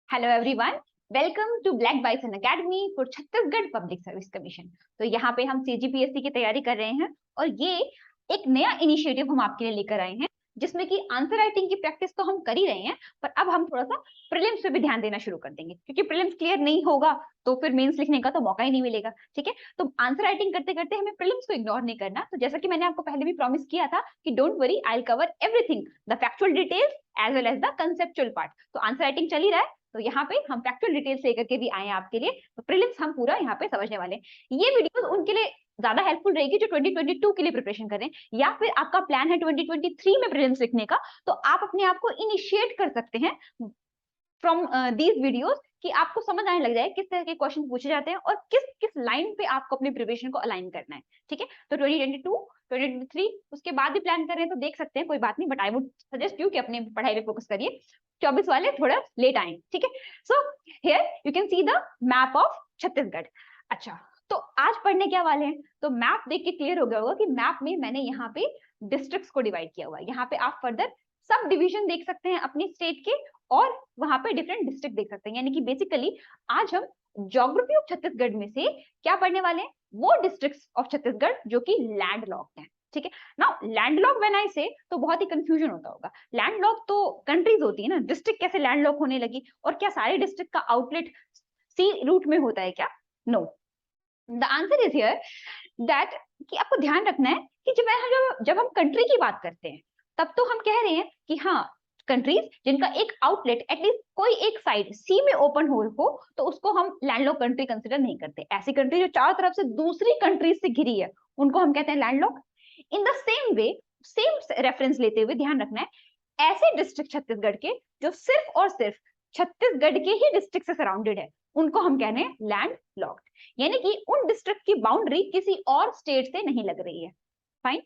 Hello everyone, welcome to Black Bison Academy for Chhattisgarh Public Service Commission. तो यहाँ पे हम सीजीपीएससी की तैयारी कर रहे हैं और ये एक नया इनिशिएटिव हम आपके लिए लेकर आए हैं जिसमें कि आंसर राइटिंग की प्रैक्टिस तो हम कर ही रहे हैं, पर अब हम थोड़ा सा प्रीलिम्स पे भी ध्यान देना शुरू कर देंगे, क्योंकि प्रीलिम्स क्लियर नहीं होगा तो फिर मेंस लिखने का तो मौका ही नहीं मिलेगा। ठीक है, तो आंसर राइटिंग करते करते हमें प्रीलिम्स को इग्नोर नहीं करना। तो जैसा कि मैंने आपको पहले भी प्रॉमिस किया था कि don't worry, I will cover everything, the factual details as well as the conceptual part. तो आंसर राइटिंग चल ही रहा है, तो यहाँ पे हम फैक्चुअल डिटेल्स लेकर के भी आए हैं आपके लिए। तो प्रीलिम्स हम पूरा यहाँ पे समझने वाले हैं। ये वीडियो उनके लिए ज्यादा हेल्पफुल रहेगी जो 2022 के लिए प्रिपरेशन कर रहे हैं, या फिर आपका प्लान है 2023 में प्रीलिम्स लिखने का, तो आप अपने आप को इनिशिएट कर सकते हैं फ्रॉम दीज वीडियोस, कि आपको समझ आने लग जाए किस तरह के क्वेश्चन पूछे जाते हैं और किस किस लाइन पे आपको अपनी प्रिपरेशन को अलाइन करना है। ठीक है, तो 2022 2023 उसके बाद भी प्लान कर रहे हैं तो देख सकते हैं, कोई बात नहीं, but I would suggest you कि अपने पढ़ाई पे फोकस करिए। 24 वाले थोड़ा लेट आए। ठीक है, so here you can see the map of Chhattisgarh. अच्छा, तो आज पढ़ने क्या वाले हैं, तो मैप देख के क्लियर हो गया होगा कि मैप में मैंने यहाँ पे डिस्ट्रिक्ट्स को डिवाइड किया हुआ है। यहाँ पे आप फर्दर सब डिवीजन देख सकते हैं अपनी स्टेट के, और वहां पे डिफरेंट डिस्ट्रिक्ट देख सकते हैं। यानी कि बेसिकली आज हम ज्योग्राफी ऑफ छत्तीसगढ़ में से क्या पढ़ने वाले हैं, वो डिस्ट्रिक्ट्स ऑफ छत्तीसगढ़ जो कि लैंडलॉक्ड हैं। ठीक है, नाउ लैंडलॉक व्हेन आई से तो बहुत ही कंफ्यूजन होता होगा। लैंडलॉक तो कंट्रीज होती है ना, डिस्ट्रिक्ट कैसे लैंडलॉक होने लगी, और क्या सारे डिस्ट्रिक्ट का आउटलेट सी रूट में होता है क्या? No, the answer is here that कि आपको ध्यान रखना है कि जब हम कंट्री की बात करते हैं तब तो हम कह रहे हैं कि हाँ, कंट्रीज जिनका एक आउटलेट एटलीस्ट कोई एक साइड सी में ओपन हो तो उसको हम लैंडलॉक कंट्री कंसिडर नहीं करते। ऐसी कंट्री जो चारों तरफ से दूसरी कंट्रीज से घिरी है उनको हम कहते हैं landlock. In the same way, same reference लेते हुए ध्यान रखना है, ऐसे डिस्ट्रिक्ट छत्तीसगढ़ के जो सिर्फ और सिर्फ छत्तीसगढ़ के ही डिस्ट्रिक्ट से सराउंडेड है उनको हम कहने हैं लैंड लॉक्ड, यानी कि उन डिस्ट्रिक्ट की बाउंड्री किसी और स्टेट से नहीं लग रही है। फाइन,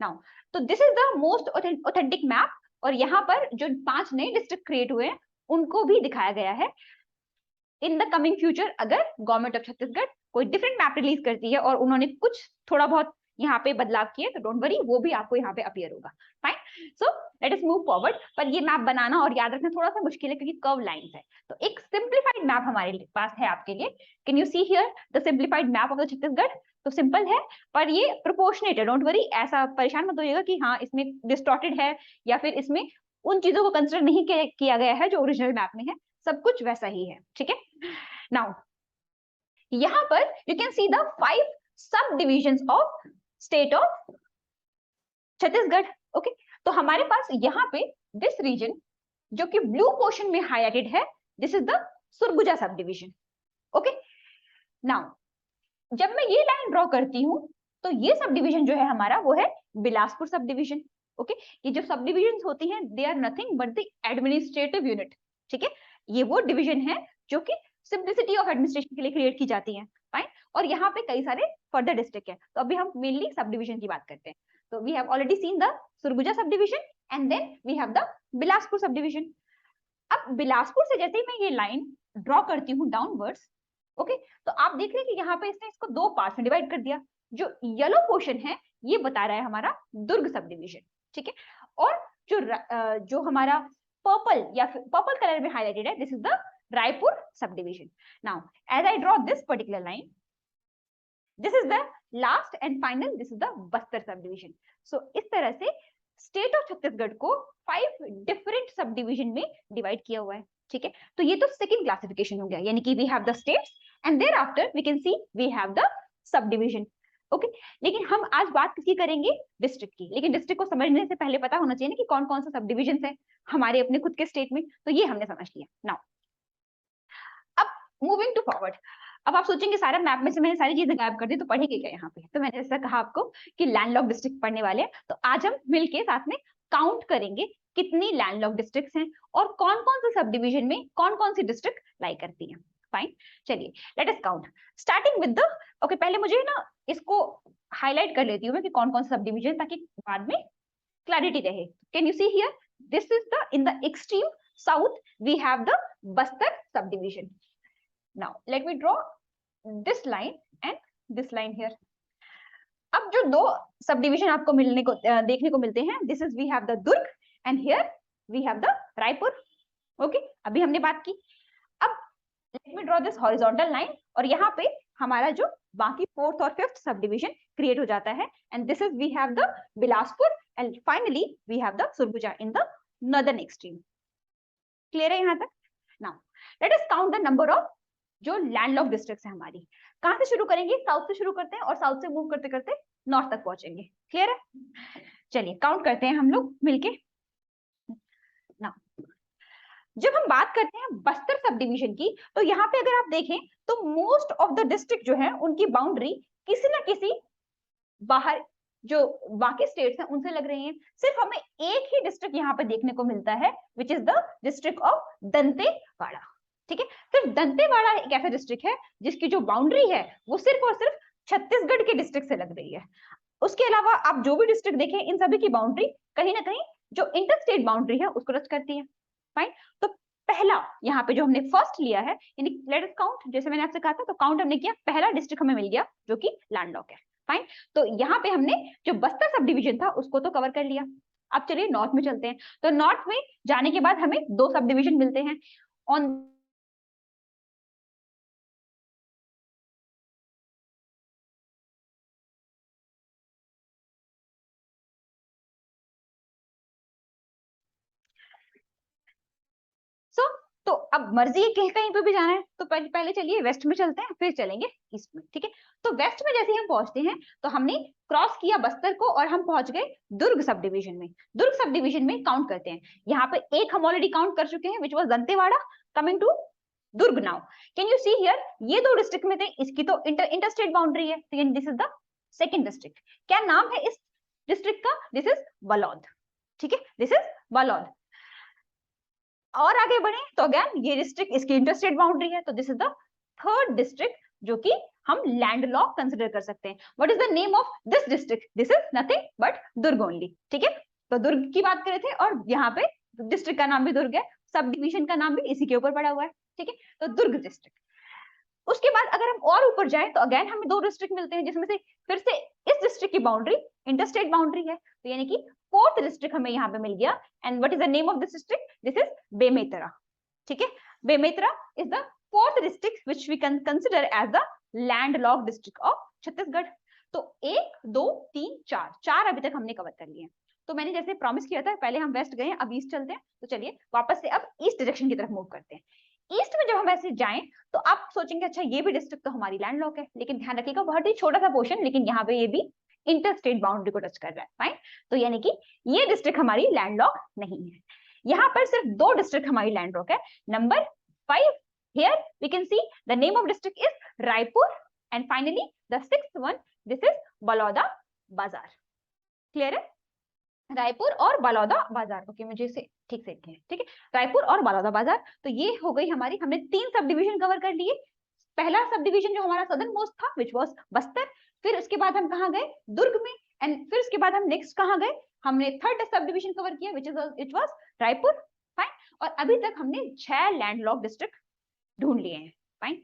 नाउ तो this is the most authentic map, और यहाँ पर जो 5 नए डिस्ट्रिक्ट क्रिएट हुए हैं उनको भी दिखाया गया है। इन द कमिंग फ्यूचर अगर गवर्नमेंट ऑफ छत्तीसगढ़ कोई डिफरेंट मैप रिलीज करती है और उन्होंने कुछ थोड़ा बहुत यहाँ पे बदलाव किए तो डोंट वरी, वो भी आपको यहाँ पे अपीयर होगा। Fine, so let us move forward. पर ये मैप बनाना और याद रखना थोड़ा सा मुश्किल है क्योंकि कर्व लाइंस है। तो एक सिंप्लीफाइड मैप हमारे पास है आपके लिए। Can you see here the simplified map of the Chhattisgarh? तो सिंपल है, पर ये प्रोपोर्शनेट है, डोंट वरी, ऐसा परेशान मत होइएगा कि हाँ इसमें डिस्टॉर्टेड है या फिर इसमें उन चीजों को कंसिडर नहीं किया गया है जो ओरिजिनल मैप में है। सब कुछ वैसा ही है। ठीक है, नाउ यहां पर यू कैन सी द 5 सब divisions of state of Chhattisgarh. Okay, तो हमारे पास यहाँ पे दिस रीजन जो कि ब्लू पोर्शन में हाईलाइटेड है, this is the Surguja subdivision. Okay, now जब मैं ये लाइन ड्रॉ करती हूं तो ये सब डिविजन जो है हमारा वो है बिलासपुर सब डिविजन। ओके, ये जो सब डिविजन होती हैं they are nothing but the administrative unit. ठीक है, ये वो डिविजन है जो कि सिंप्लिसिटी ऑफ एडमिनिस्ट्रेशन के लिए क्रिएट की जाती है। फाइन, और यहाँ पे कई सारे फर्दर डिस्ट्रिक्ट है, तो अभी हम मेनली सब डिविजन की बात करते हैं। तो we have already seen the Surguja subdivision and then we have the Bilaspur subdivision. अब बिलासपुर से जैसे ही मैं ये लाइन ड्रॉ करती हूँ डाउनवर्ड्स, ओके, तो आप देख रहे हैं कि यहाँ पे इसने इसको 2 पार्ट्स में डिवाइड कर दिया। जो येलो पोर्शन है ये बता रहा है हमारा दुर्ग सब डिविजन। ठीक है, और जो हमारा पर्पल या फिर पर्पल कलर में हाईलाइटेड है, this is the Raipur subdivision. Now as I draw this particular line, this is the last and final, this is the Bastar subdivision. सो इस तरह से स्टेट ऑफ छत्तीसगढ़ को 5 डिफरेंट सब डिविजन में डिवाइड किया हुआ है। ठीक है, तो ये तो सेकंड क्लासिफिकेशन हो गया, यानी कि we have the states and thereafter we can see we have the subdivision. Okay, लेकिन हम आज बात किसकी करेंगे? डिस्ट्रिक्ट की। लेकिन डिस्ट्रिक्ट को समझने से पहले पता होना चाहिए ना कि कौन कौन सा सब डिविजन है हमारे अपने खुद के स्टेट में, तो ये हमने समझ लिया। नाउ अब मूविंग टू फॉरवर्ड, अब आप सोचेंगे सारा मैप में से मैंने सारी चीजें गायब कर दी तो पढ़ेंगे क्या यहाँ पे? तो मैंने जैसा कहा आपको कि लैंडलॉक डिस्ट्रिक्ट पढ़ने वाले हैं, तो आज हम मिलके साथ में काउंट करेंगे कितनी लैंडलॉक डिस्ट्रिक्ट्स हैं और कौन कौन से सब डिविजन में कौन कौन सी डिस्ट्रिक्ट लाई करती हैं। फाइन, चलिए late us count starting with the, okay, पहले मुझे ना इसको हाईलाइट कर लेती हूँ मैं कि कौन कौन सा सब डिविजन, ताकि बाद में क्लैरिटी रहे। Can you see here, this is the in the extreme south we have the Bastar subdivision. Now let me draw this line and this line here. अब जो 2 सब डिविजन आपको मिलने को देखने को मिलते हैं, this is we have the Durg and here we have the Raipur. Okay, अभी हमने बात की। Let me draw this horizontal line, और यहाँ पे हमारा जो बाकी फोर्थ और फिफ्थ सब डिविजन क्रिएट हो जाता है, and this is we have the Bilaspur and finally we have the Surguja in the northern extreme. Clear है यहाँ तक? Now let us count the number of जो लैंडलॉक डिस्ट्रिक्ट्स है हमारी। कहां से शुरू करेंगे? साउथ से शुरू करते हैं और साउथ से मूव करते करते नॉर्थ तक पहुंचेंगे। क्लियर है? चलिए काउंट करते हैं हम लोग मिलके। जब हम बात करते हैं बस्तर सब डिवीजन की, तो यहाँ पे अगर आप देखें तो मोस्ट ऑफ द डिस्ट्रिक्ट जो है उनकी बाउंड्री किसी ना किसी बाहर जो बाकी स्टेट्स हैं उनसे लग रही हैं। सिर्फ हमें एक ही डिस्ट्रिक्ट यहाँ पे देखने को मिलता है, विच is the district of Dantewada. ठीक है, सिर्फ दंतेवाड़ा एक ऐसा डिस्ट्रिक्ट है जिसकी जो बाउंड्री है वो सिर्फ और सिर्फ छत्तीसगढ़ के डिस्ट्रिक्ट से लग रही है। उसके अलावा आप जो भी डिस्ट्रिक्ट देखें, इन सभी की बाउंड्री कहीं ना कहीं जो इंटर स्टेट बाउंड्री है उसको टच करती है। फाइन, तो पहला यहाँ पे जो हमने फर्स्ट लिया है, यानी लेट अस काउंट, जैसे मैंने आपसे कहा था, तो काउंट हमने किया, पहला डिस्ट्रिक्ट हमें मिल गया जो कि लैंडलॉक है। फाइन, तो यहाँ पे हमने जो बस्तर सब डिवीजन था उसको तो कवर कर लिया। अब चलिए नॉर्थ में चलते हैं। तो नॉर्थ में जाने के बाद हमें दो सब डिवीजन मिलते हैं ऑन सो। तो अब मर्जी है कि कहीं पे भी जाना है, तो पहले चलिए वेस्ट में चलते हैं, फिर चलेंगे ईस्ट में। ठीक है, तो वेस्ट में जैसे ही हम पहुंचते हैं तो हमने क्रॉस किया बस्तर को और हम पहुंच गए दुर्ग सब डिवीजन में। दुर्ग सब डिवीजन में काउंट करते हैं, यहाँ पे एक हम ऑलरेडी काउंट कर चुके हैं which was Dantewada. Coming to Durg now, can you see here, ये दो डिस्ट्रिक्ट में थे, इसकी तो इंटर स्टेट बाउंड्री है, तो this is the second district. क्या नाम है इस डिस्ट्रिक्ट का? This is Balod. ठीक है, दिस इज बलौद। और आगे बढ़े तो अगेन ये डिस्ट्रिक्ट इसकी इंटरस्टेट बाउंड्री है, तो this is the third district जो कि हम लैंडलॉक कंसिडर कर सकते हैं। What is the name of this district? This is nothing but Durg only. ठीक है, तो दुर्ग की बात करे थे और यहाँ पे डिस्ट्रिक्ट का नाम भी दुर्ग है, सब डिवीजन का नाम भी इसी के ऊपर पड़ा हुआ है। ठीक है, तो दुर्ग डिस्ट्रिक्ट। उसके बाद अगर हम और ऊपर जाएं तो अगेन हमें दो डिस्ट्रिक्ट मिलते हैं, जिसमें से फिर से इस डिस्ट्रिक्ट की बाउंड्री इंटरस्टेट बाउंड्री है, तो यानी कि फोर्थ डिस्ट्रिक्ट हमें यहाँ पे मिल गया। And what is the name of this district? This is Bemetara. ठीक है, Bemetara is the fourth district which we can consider as the landlocked district of Chhattisgarh. तो 1 2 3 4 4 अभी तक हमने कवर कर लिए हैं। तो मैंने जैसे प्रॉमिस किया था, पहले हम वेस्ट गए, अब ईस्ट चलते हैं। तो चलिए वापस से अब ईस्ट डायरेक्शन की तरफ मूव करते हैं। ईस्ट में जब हम ऐसे जाएं तो आप सोचेंगे अच्छा ये भी डिस्ट्रिक्ट तो हमारी लैंडलॉक है, लेकिन ध्यान रखिएगा बहुत ही छोटा सा पोर्शन, लेकिन यहाँ पे ये भी इंटर स्टेट बाउंड्री को टच कर रहा है। फाइन, तो यानी कि ये डिस्ट्रिक्ट हमारी लैंडलॉक नहीं है। यहाँ पर सिर्फ दो डिस्ट्रिक्ट हमारी लैंडलॉक है। Number 5, here we can see the name of district is Raipur, and finally the sixth one, this is Balauda Bazar. Clear है? रायपुर और बलौदा बाजार। ओके, मुझे इसे ठीक से लिखें। ठीक है, रायपुर और बलौदा बाजार। तो ये हो गई हमारी, हमने 3 सब डिवीजन कवर कर लिए। पहला सब डिवीजन जो हमारा सदर्न मोस्ट था विच वाज बस्तर, फिर उसके बाद हम कहाँ गए? दुर्ग में, एंड फिर उसके बाद हम नेक्स्ट कहाँ गए? हमने थर्ड सब डिवीजन कवर किया विच वाज रायपुर। फाइन, और अभी तक हमने 6 लैंडलॉक डिस्ट्रिक्ट ढूंढ लिए हैं। फाइन,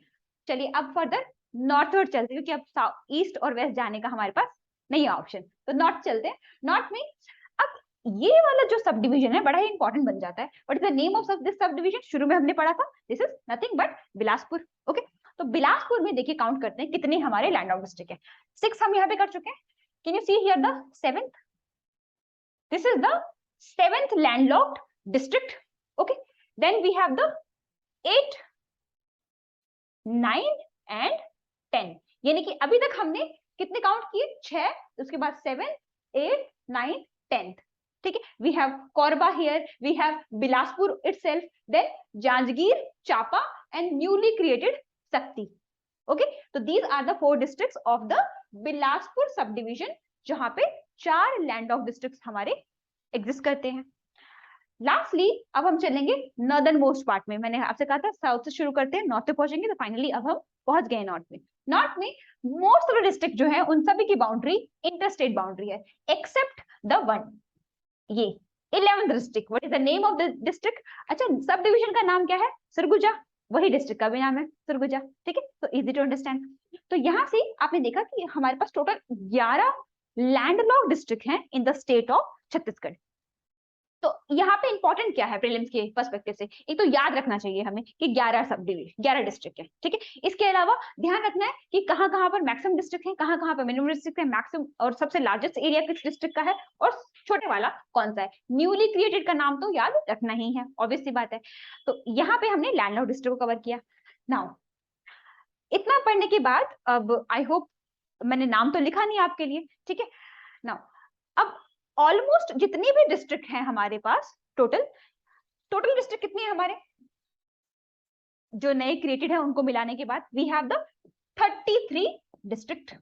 चलिए अब फर्दर नॉर्थवर्ड चलते हैं, क्योंकि अब ईस्ट और वेस्ट जाने का हमारे पास नहीं है ऑप्शन, तो नॉर्थ चलते हैं। नॉर्थ में अब ये वाला जो सब डिवीजन है बड़ा ही इंपॉर्टेंट बन जाता है। What is the name of this sub division? शुरू में हमने पढ़ा था, this is nothing but Bilaspur. Okay, तो बिलासपुर में देखिए काउंट करते हैं कितने हमारे लैंडलॉक डिस्ट्रिक्ट है। 6 हम यहाँ पे कर चुके हैं। Can you see here the 7th? This is the 7th landlocked district. Okay, then we have the 8 9 and 10, यानी कि अभी तक हमने कितने काउंट किए? 6, उसके बाद 7 8 9 10। ठीक है, we have Korba here, we have Bilaspur itself, then Janjgir, Champa and newly created Sakti. Okay, तो these are the 4 districts of the Bilaspur sub division, जहां पे 4 लैंडलॉक डिस्ट्रिक्ट्स हमारे एग्जिस्ट करते हैं। लास्टली अब हम चलेंगे नॉर्दर्न मोस्ट पार्ट में। मैंने आपसे कहा था साउथ से शुरू करते हैं, नॉर्थ पे पहुंचेंगे, तो फाइनली अब हम पहुंच गए नॉर्थ में। नॉर्थ में मोस्ट ऑफ द डिस्ट्रिक्ट जो है उन सभी की बाउंड्री इंटरस्टेट बाउंड्री है, एक्सेप्ट द वन, ये 11th district. What is the name of the district? अच्छा, सब डिवीजन का नाम क्या है? सरगुजा, वही डिस्ट्रिक्ट का भी नाम है सरगुजा। ठीक है, तो इजी टू अंडरस्टैंड। तो यहाँ से आपने देखा कि हमारे पास टोटल 11 लैंडलॉक डिस्ट्रिक्ट हैं इन द स्टेट ऑफ छत्तीसगढ़। तो यहाँ पे इंपॉर्टेंट क्या है प्रीलिम्स के पर्सपेक्टिव से, एक तो याद रखना चाहिए हमें कि 11 सब डिवीजन 11 डिस्ट्रिक्ट है, ठीक है। इसके अलावा ध्यान रखना है कि कहाँ कहाँ पर मैक्सिमम डिस्ट्रिक्ट है, कहाँ कहाँ पर मिनिमम डिस्ट्रिक्ट है, मैक्सिमम और सबसे लार्जेस्ट एरिया किस डिस्ट्रिक्ट का है और छोटे वाला कौन सा है। न्यूली क्रिएटेड का नाम तो याद रखना ही है, ऑब्वियस सी बात है। तो यहाँ पे हमने लैंडलॉक्ड डिस्ट्रिक्ट को कवर किया। नाउ इतना पढ़ने के बाद अब आई होप मैंने नाम तो लिखा नहीं आपके लिए, ठीक है। नाउ अब ऑलमोस्ट जितनी भी डिस्ट्रिक्ट हैं हमारे पास, टोटल डिस्ट्रिक्ट कितनी है हमारे जो नए क्रिएटेड है उनको मिलाने के बाद, वी हैव द 33 डिस्ट्रिक्ट।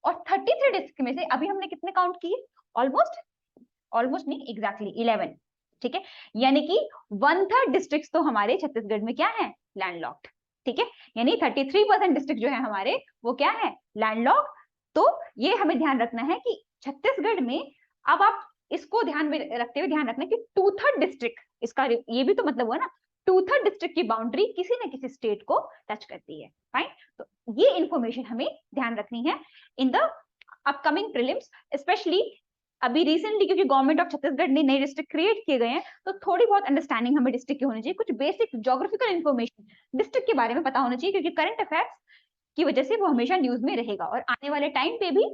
और 33 डिस्ट्रिक्ट में से अभी हमने कितने काउंट किए, ऑलमोस्ट नहीं, एग्जैक्टली 11, ठीक है। यानी कि 1/3 डिस्ट्रिक्ट तो हमारे छत्तीसगढ़ में क्या है, लैंडलॉक्ड, ठीक है। यानी 33% डिस्ट्रिक्ट जो है हमारे वो क्या है, लैंडलॉक्ड। तो ये हमें ध्यान रखना है कि छत्तीसगढ़ में, अब आप इसको ध्यान में रखते हुए ध्यान रखना कि 2/3 डिस्ट्रिक्ट, इसका ये भी तो मतलब हुआ ना, 2/3 डिस्ट्रिक्ट की बाउंड्री किसी न किसी स्टेट को टच करती है, फाइन। तो ये इंफॉर्मेशन हमें ध्यान रखनी है in the upcoming prelims, specially अभी रिसेंटली क्योंकि गवर्नमेंट ऑफ छत्तीसगढ़ ने नए डिस्ट्रिक्ट क्रिएट किए गए हैं, तो थोड़ी बहुत अंडरस्टैंडिंग हमें डिस्ट्रिक्ट की होनी चाहिए, कुछ बेसिक ज्योग्राफिकल इन्फॉर्मेशन डिस्ट्रिक्ट के बारे में पता होना चाहिए, क्योंकि करंट अफेयर्स की वजह से वो हमेशा न्यूज में रहेगा और आने वाले टाइम पे भी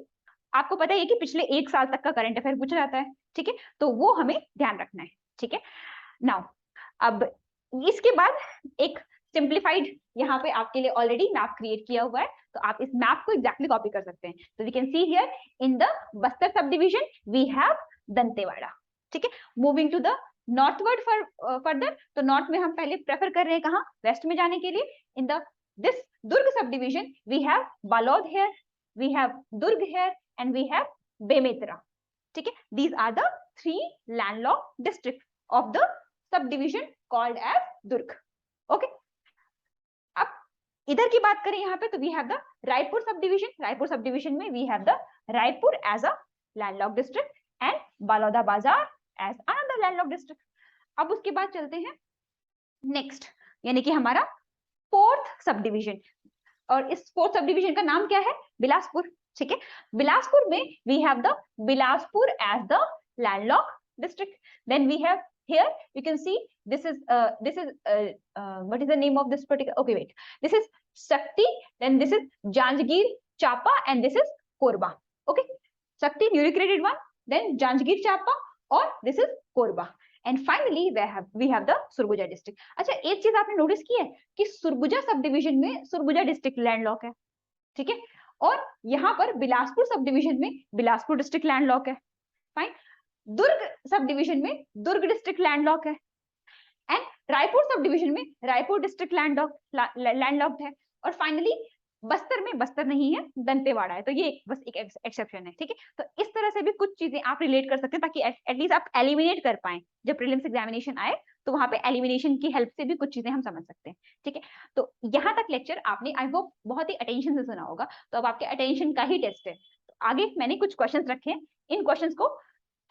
आपको पता है कि पिछले 1 साल तक का करंट अफेयर पूछा जाता है, ठीक है। तो वो हमें ध्यान रखना है, ठीक है। नाउ अब इसके बाद एक सिंप्लीफाइड यहाँ पे आपके लिए ऑलरेडी मैप क्रिएट किया हुआ है, तो आप इस मैप को एग्जैक्टली कॉपी कर सकते हैं। तो we can see here in the Bastar subdivision we have Dantewada, ठीक है। Moving to the northward further, तो नॉर्थ में हम पहले प्रेफर कर रहे हैं कहाँ, वेस्ट में जाने के लिए। In the this Durg subdivision we have Balod here, we have Durg here and we have Bemetara, ठीक है। These are the 3 landlocked district of the subdivision called as Durg, okay. अब इधर की बात करें यहाँ पे, तो we have the Raipur sub division. Raipur subdivision में we have the Raipur as a landlocked district and Baloda Bazar as another landlocked district. अब उसके बाद चलते हैं नेक्स्ट, यानी कि हमारा 4th सब डिविजन, और इस 4th सब डिविजन का नाम क्या है, बिलासपुर, ठीक है। बिलासपुर में we have the Bilaspur as the landlocked district. Then we have here you can see this is what is the name of this particular, okay wait, this is Shakti, then this is Janjgir Chapa and this is Korba, okay. Shakti newly created one, then Janjgir Chapa or this is Korba, and finally we have the Surguja district। अच्छा एक चीज आपने notice की है कि Surguja subdivision में Surguja district landlocked है, ठीक है, और यहाँ पर बिलासपुर सब डिविजन में बिलासपुर डिस्ट्रिक्ट लैंडलॉक है, फाइन। दुर्ग सब डिवीजन में दुर्ग डिस्ट्रिक्ट लैंडलॉक है एंड रायपुर सब डिवीजन में रायपुर डिस्ट्रिक्ट लैंडलॉक्ड है, और फाइनली बस्तर में बस्तर नहीं है, दंतेवाड़ा है। तो ये बस एक एक्सेप्शन है, ठीक है। तो इस तरह से भी कुछ चीजें आप रिलेट कर सकते हैं ताकि एटलीस्ट आप एलिमिनेट कर पाए जब प्रीलिम्स एग्जामिनेशन आए, तो वहां पे एलिमिनेशन की हेल्प से भी कुछ चीजें हम समझ सकते हैं, ठीक है। तो यहाँ तक लेक्चर आपने आई होप बहुत ही अटेंशन से सुना होगा, तो अब आपके अटेंशन का ही टेस्ट है। तो आगे मैंने कुछ क्वेश्चन रखे हैं, इन क्वेश्चन को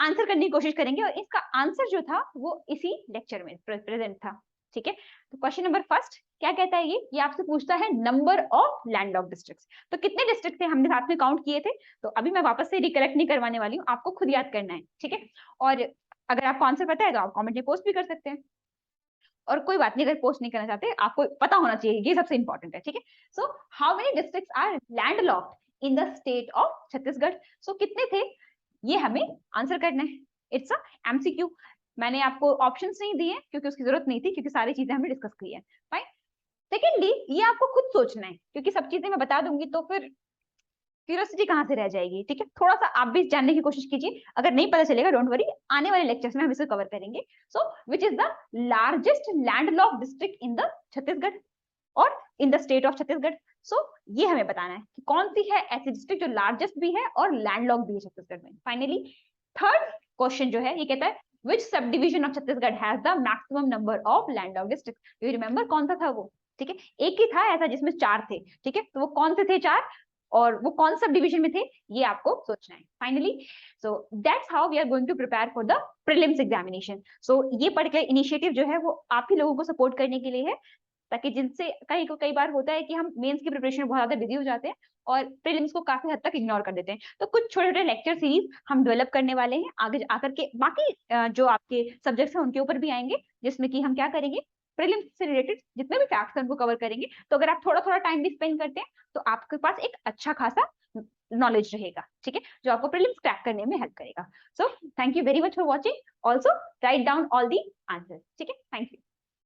आंसर करने की कोशिश करेंगे, और इसका आंसर जो था वो इसी लेक्चर में प्रेजेंट था, ठीक है। तो क्वेश्चन नंबर फर्स्ट क्या कहता है, ये आपसे पूछता है नंबर ऑफ लैंडलॉक्ड डिस्ट्रिक्ट्स। तो कितने डिस्ट्रिक्ट थे हमने साथ में काउंट किए थे, तो अभी मैं वापस से रिकलेक्ट नहीं करवाने वाली हूँ, आपको खुद याद करना है, ठीक है। और अगर आपको आंसर पता है तो आप कॉमेंट में पोस्ट भी कर सकते हैं, और कोई बात नहीं अगर पोस्ट नहीं करना चाहते, आपको पता होना चाहिए, ये सबसे इंपॉर्टेंट है, ठीक है। So how many districts are landlocked in the state of Chhattisgarh, so कितने थे ये हमें आंसर करना है। इट्स अ एमसीक्यू, मैंने आपको ऑप्शंस नहीं दिए क्योंकि उसकी जरूरत नहीं थी, क्योंकि सारी चीजें हमने डिस्कस की है, फाइन। सेकेंडली ये आपको खुद सोचना है, क्योंकि सब चीजें मैं बता दूंगी तो फिर क्यूरियोसिटी कहाँ से रह जाएगी, ठीक है। थोड़ा सा आप भी जानने की कोशिश कीजिए, अगर नहीं पता चलेगा डोंट वरी, आने वाले लेक्चर्स में हम इसे कवर करेंगे। So which is the largest landlocked district in the Chhattisgarh और in the state of Chhattisgarh. So ये हमें बताना है कि कौन सी है ऐसी डिस्ट्रिक्ट जो लार्जेस्ट भी है और लैंडलॉक्ड भी है छत्तीसगढ़ में। फाइनली थर्ड क्वेश्चन जो है ये कहता है which subdivision of Chhattisgarh has the maximum number of landlocked districts। you remember कौन सा था वो, ठीक है, एक ही था ऐसा जिसमें 4 थे, ठीक है। तो वो कौन से थे 4 और वो कौन सब डिवीजन में थे, ये आपको सोचना है। Finally so that's how we are going to prepare for the prelims examination. So ये पर्टिकुलर इनिशिएटिव जो है वो आप ही लोगों को सपोर्ट करने के लिए है। ताकि जिनसे कई बार होता है कि हम मेंस की प्रिपरेशन में बहुत ज्यादा बिजी हो जाते हैं और प्रीलिम्स को काफी हद तक इग्नोर कर देते हैं। तो कुछ छोटे छोटे लेक्चर सीरीज हम डेवलप करने वाले हैं, आगे आकर के बाकी जो आपके सब्जेक्ट्स हैं उनके ऊपर भी आएंगे, जिसमें कि हम क्या करेंगे, प्रीलिम्स से रिलेटेड जितने भी फैक्ट्स हैं उनको कवर करेंगे। तो अगर आप थोड़ा थोड़ा टाइम भी स्पेंड करते हैं तो आपके पास एक अच्छा खासा नॉलेज रहेगा, ठीक है, जो आपको प्रीलिम्स क्रैक करने में हेल्प करेगा। So thank you very much for watching. Also write down all the answers, ठीक है, थैंक यू।